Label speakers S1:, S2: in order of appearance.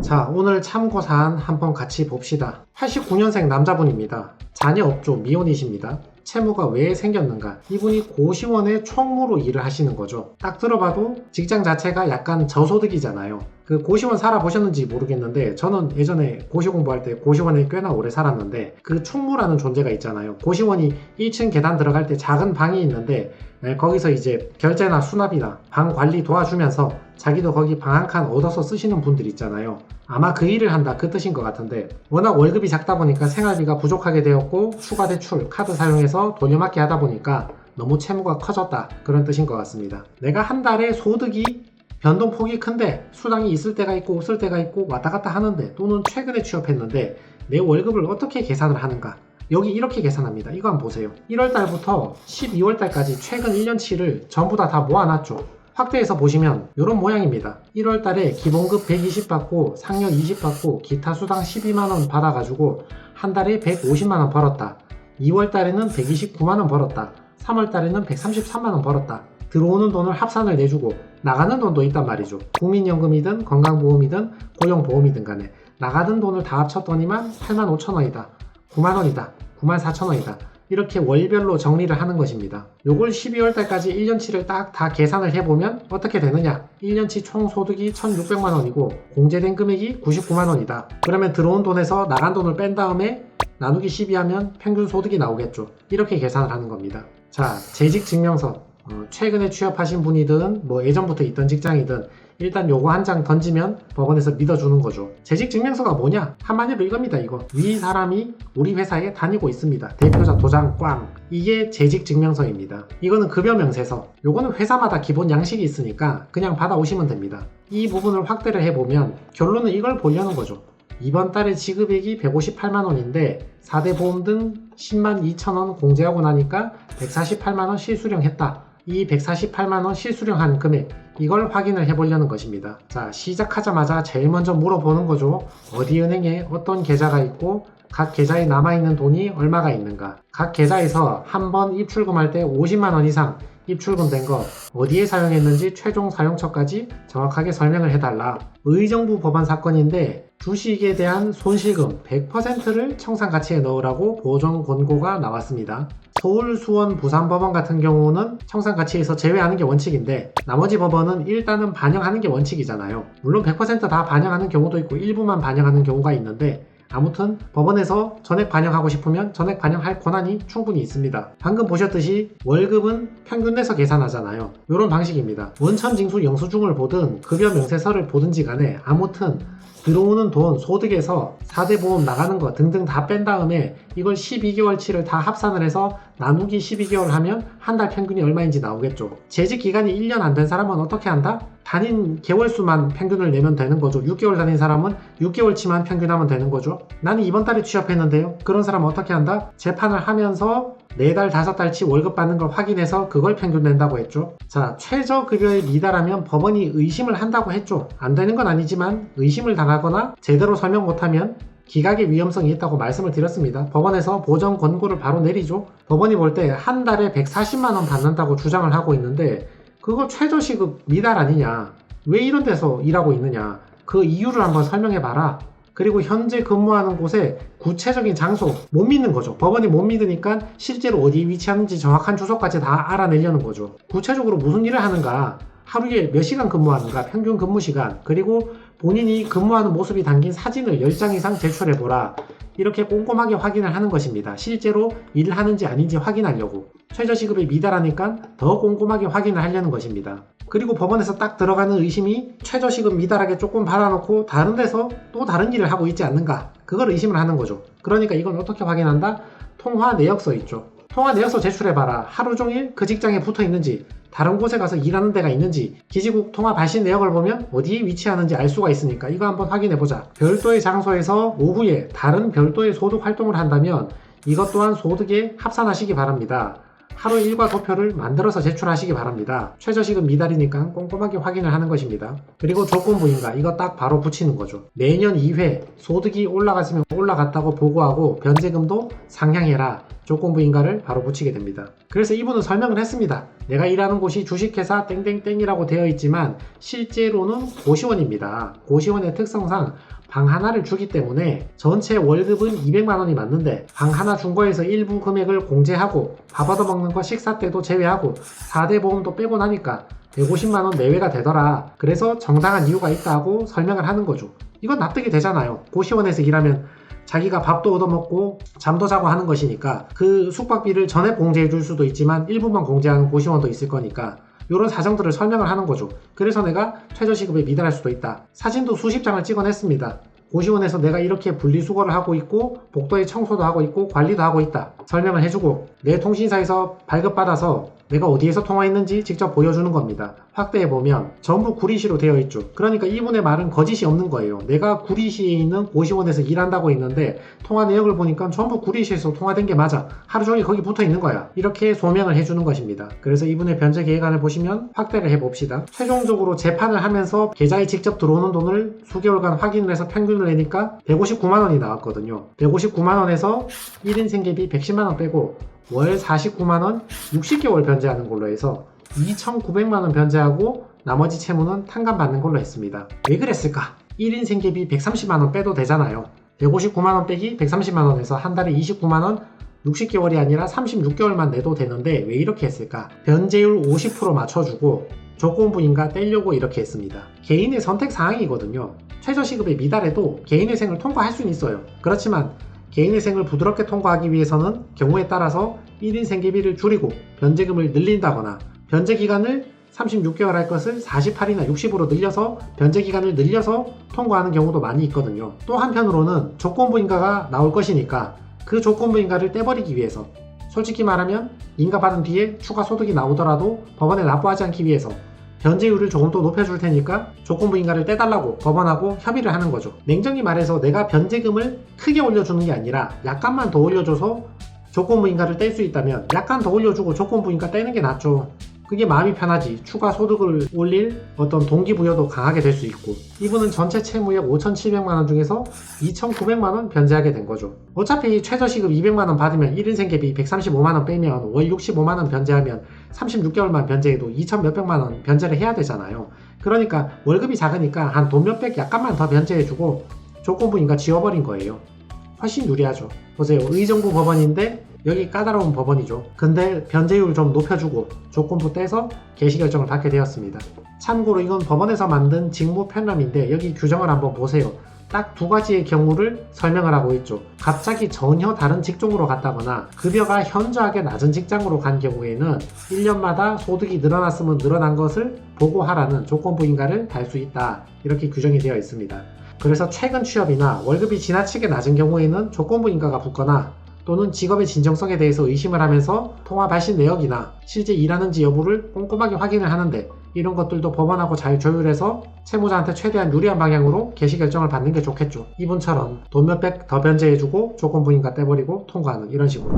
S1: 자, 오늘 참고사안 한번 같이 봅시다. 89년생 남자분입니다. 자녀 없죠. 미혼이십니다. 채무가 왜 생겼는가? 이분이 고시원에 총무로 일을 하시는 거죠. 딱 들어봐도 직장 자체가 약간 저소득이잖아요. 그 고시원 살아보셨는지 모르겠는데 저는 예전에 고시 공부할 때 고시원에 꽤나 오래 살았는데 그 총무라는 존재가 있잖아요. 고시원이 1층 계단 들어갈 때 작은 방이 있는데 거기서 이제 결제나 수납이나 방 관리 도와주면서 자기도 거기 방 한 칸 얻어서 쓰시는 분들 있잖아요. 아마 그 일을 한다 그 뜻인 것 같은데 워낙 월급이 작다 보니까 생활비가 부족하게 되었고 추가 대출, 카드 사용해서 돌려막기 하다 보니까 너무 채무가 커졌다 그런 뜻인 것 같습니다. 내가 한 달에 소득이 변동폭이 큰데 수당이 있을 때가 있고 없을 때가 있고 왔다 갔다 하는데 또는 최근에 취업했는데 내 월급을 어떻게 계산을 하는가? 여기 이렇게 계산합니다. 이거 한번 보세요. 1월달부터 12월달까지 최근 1년치를 전부 다 모아놨죠. 확대해서 보시면 이런 모양입니다. 1월달에 기본급 120 받고 상여 20 받고 기타 수당 12만원 받아가지고 한 달에 150만원 벌었다. 2월달에는 129만원 벌었다. 3월달에는 133만원 벌었다. 들어오는 돈을 합산을 내주고 나가는 돈도 있단 말이죠. 국민연금이든 건강보험이든 고용보험이든 간에 나가는 돈을 다 합쳤더니만 85,000원이다. 9만원이다. 94,000원이다. 이렇게 월별로 정리를 하는 것입니다. 요걸 12월달까지 1년치를 딱 다 계산을 해보면 어떻게 되느냐? 1년치 총 소득이 1,600만원이고 공제된 금액이 99만원이다. 그러면 들어온 돈에서 나간 돈을 뺀 다음에 나누기 12하면 평균 소득이 나오겠죠. 이렇게 계산을 하는 겁니다. 자, 재직증명서. 최근에 취업하신 분이든 예전부터 있던 직장이든 일단 요거 한 장 던지면 법원에서 믿어주는 거죠. 재직증명서가 뭐냐? 한마디로 이겁니다. 이거 위 사람이 우리 회사에 다니고 있습니다. 대표자 도장 꽝. 이게 재직증명서입니다. 이거는 급여명세서. 요거는 회사마다 기본 양식이 있으니까 그냥 받아오시면 됩니다. 이 부분을 확대를 해보면 결론은 이걸 보려는 거죠. 이번 달에 지급액이 158만원인데 4대 보험 등 10만 2천원 공제하고 나니까 148만원 실수령 했다. 이 148만원 실수령한 금액 이걸 확인을 해보려는 것입니다. 자, 시작하자마자 제일 먼저 물어보는 거죠. 어디 은행에 어떤 계좌가 있고 각 계좌에 남아있는 돈이 얼마가 있는가. 각 계좌에서 한 번 입출금할 때 50만원 이상 입출금된 거 어디에 사용했는지 최종 사용처까지 정확하게 설명을 해달라. 의정부 법안 사건인데 주식에 대한 손실금 100%를 청산가치에 넣으라고 보존 권고가 나왔습니다. 서울, 수원, 부산 법원 같은 경우는 청산가치에서 제외하는 게 원칙인데 나머지 법원은 일단은 반영하는 게 원칙이잖아요. 물론 100%다 반영하는 경우도 있고 일부만 반영하는 경우가 있는데 아무튼 법원에서 전액 반영하고 싶으면 전액 반영할 권한이 충분히 있습니다. 방금 보셨듯이 월급은 평균 내서 계산하잖아요. 이런 방식입니다. 원천징수 영수증을 보든 급여 명세서를 보든지 간에 아무튼 들어오는 돈, 소득에서 4대 보험 나가는 거 등등 다 뺀 다음에 이걸 12개월치를 다 합산을 해서 나누기 12개월 하면 한 달 평균이 얼마인지 나오겠죠. 재직 기간이 1년 안 된 사람은 어떻게 한다? 다닌 개월수만 평균을 내면 되는 거죠. 6개월 다닌 사람은 6개월치만 평균하면 되는 거죠. 나는 이번 달에 취업했는데요. 그런 사람은 어떻게 한다? 재판을 하면서 4달, 5달치 월급 받는 걸 확인해서 그걸 평균 낸다고 했죠. 자, 최저급여에 미달하면 법원이 의심을 한다고 했죠. 안 되는 건 아니지만 의심을 당하거나 제대로 설명 못하면 기각의 위험성이 있다고 말씀을 드렸습니다. 법원에서 보전 권고를 바로 내리죠. 법원이 볼 때 한 달에 140만원 받는다고 주장을 하고 있는데 그거 최저시급 미달 아니냐? 왜 이런 데서 일하고 있느냐? 그 이유를 한번 설명해봐라. 그리고 현재 근무하는 곳의 구체적인 장소 못 믿는 거죠. 법원이 못 믿으니까 실제로 어디에 위치하는지 정확한 주소까지 다 알아내려는 거죠. 구체적으로 무슨 일을 하는가, 하루에 몇 시간 근무하는가, 평균 근무 시간, 그리고 본인이 근무하는 모습이 담긴 사진을 10장 이상 제출해보라. 이렇게 꼼꼼하게 확인을 하는 것입니다. 실제로 일을 하는지 아닌지 확인하려고. 최저시급에 미달하니까 더 꼼꼼하게 확인을 하려는 것입니다. 그리고 법원에서 딱 들어가는 의심이 최저시급 미달하게 조금 받아놓고 다른 데서 또 다른 일을 하고 있지 않는가, 그걸 의심을 하는 거죠. 그러니까 이건 어떻게 확인한다? 통화 내역서 있죠. 통화 내역서 제출해봐라. 하루 종일 그 직장에 붙어 있는지, 다른 곳에 가서 일하는 데가 있는지, 기지국 통화 발신 내역을 보면 어디에 위치하는지 알 수가 있으니까 이거 한번 확인해보자. 별도의 장소에서 오후에 다른 별도의 소득 활동을 한다면 이것 또한 소득에 합산하시기 바랍니다. 하루 일과 도표를 만들어서 제출하시기 바랍니다. 최저시급 미달이니까 꼼꼼하게 확인을 하는 것입니다. 그리고 조건부인가 이거 딱 바로 붙이는 거죠. 매년 2회 소득이 올라갔으면 올라갔다고 보고하고 변제금도 상향해라. 조건부인가를 바로 붙이게 됩니다. 그래서 이분은 설명을 했습니다. 내가 일하는 곳이 주식회사 땡땡땡이라고 되어 있지만 실제로는 고시원입니다. 고시원의 특성상 방 하나를 주기 때문에 전체 월급은 200만원이 맞는데 방 하나 준 거에서 일부 금액을 공제하고 밥 얻어먹는 거 식사 때도 제외하고 4대 보험도 빼고 나니까 150만원 내외가 되더라. 그래서 정당한 이유가 있다고 설명을 하는 거죠. 이건 납득이 되잖아요. 고시원에서 일하면 자기가 밥도 얻어먹고 잠도 자고 하는 것이니까 그 숙박비를 전액 공제해 줄 수도 있지만 일부만 공제하는 고시원도 있을 거니까 이런 사정들을 설명을 하는 거죠. 그래서 내가 최저시급에 미달할 수도 있다. 사진도 수십 장을 찍어냈습니다. 고시원에서 내가 이렇게 분리수거를 하고 있고 복도에 청소도 하고 있고 관리도 하고 있다. 설명을 해주고 내 통신사에서 발급받아서 내가 어디에서 통화했는지 직접 보여주는 겁니다. 확대해보면 전부 구리시로 되어 있죠. 그러니까 이분의 말은 거짓이 없는 거예요. 내가 구리시에 있는 고시원에서 일한다고 했는데 통화 내역을 보니까 전부 구리시에서 통화된 게 맞아. 하루 종일 거기 붙어 있는 거야. 이렇게 소명을 해주는 것입니다. 그래서 이분의 변제 계획안을 보시면 확대를 해봅시다. 최종적으로 재판을 하면서 계좌에 직접 들어오는 돈을 수개월간 확인을 해서 평균을 내니까 159만원이 나왔거든요. 159만원에서 1인 생계비 110만원 빼고 월 49만원 60개월 변제하는 걸로 해서 2,900만원 변제하고 나머지 채무는 탕감받는 걸로 했습니다. 왜 그랬을까? 1인 생계비 130만원 빼도 되잖아요. 159만원 빼기 130만원에서 한 달에 29만원 60개월이 아니라 36개월만 내도 되는데 왜 이렇게 했을까? 변제율 50% 맞춰주고 조건부인가 떼려고 이렇게 했습니다. 개인의 선택사항이거든요. 최저시급에 미달해도 개인회생을 통과할 수는 있어요. 그렇지만 개인회생을 부드럽게 통과하기 위해서는 경우에 따라서 1인 생계비를 줄이고 변제금을 늘린다거나 변제기간을 36개월 할 것을 48이나 60으로 늘려서 변제기간을 늘려서 통과하는 경우도 많이 있거든요. 또 한편으로는 조건부인가가 나올 것이니까 그 조건부인가를 떼버리기 위해서 솔직히 말하면 인가받은 뒤에 추가 소득이 나오더라도 법원에 납부하지 않기 위해서 변제율을 조금 더 높여줄 테니까 조건부인가를 떼달라고 법원하고 협의를 하는 거죠. 냉정히 말해서 내가 변제금을 크게 올려주는 게 아니라 약간만 더 올려줘서 조건부인가를 뗄 수 있다면 약간 더 올려주고 조건부인가 떼는 게 낫죠. 그게 마음이 편하지. 추가 소득을 올릴 어떤 동기부여도 강하게 될 수 있고. 이분은 전체 채무액 5,700만원 중에서 2,900만원 변제하게 된 거죠. 어차피 최저시급 200만원 받으면 1인 생계비 135만원 빼면 월 65만원 변제하면 36개월만 변제해도 2,000 몇백만원 변제를 해야 되잖아요. 그러니까 월급이 작으니까 한 돈 몇백 약간만 더 변제해주고 조건부인가 지워버린 거예요. 훨씬 유리하죠. 보세요. 의정부 법원인데 여기 까다로운 법원이죠. 근데 변제율 좀 높여주고 조건부 떼서 개시결정을 받게 되었습니다. 참고로 이건 법원에서 만든 직무 편람인데 여기 규정을 한번 보세요. 딱 두 가지의 경우를 설명을 하고 있죠. 갑자기 전혀 다른 직종으로 갔다거나 급여가 현저하게 낮은 직장으로 간 경우에는 1년마다 소득이 늘어났으면 늘어난 것을 보고하라는 조건부인가를 달 수 있다. 이렇게 규정이 되어 있습니다. 그래서 최근 취업이나 월급이 지나치게 낮은 경우에는 조건부인가가 붙거나 또는 직업의 진정성에 대해서 의심을 하면서 통화 발신 내역이나 실제 일하는지 여부를 꼼꼼하게 확인을 하는데 이런 것들도 법원하고 잘 조율해서 채무자한테 최대한 유리한 방향으로 개시결정을 받는 게 좋겠죠. 이분처럼 돈 몇백 더 변제해주고 조건부인가 떼버리고 통과하는 이런 식으로.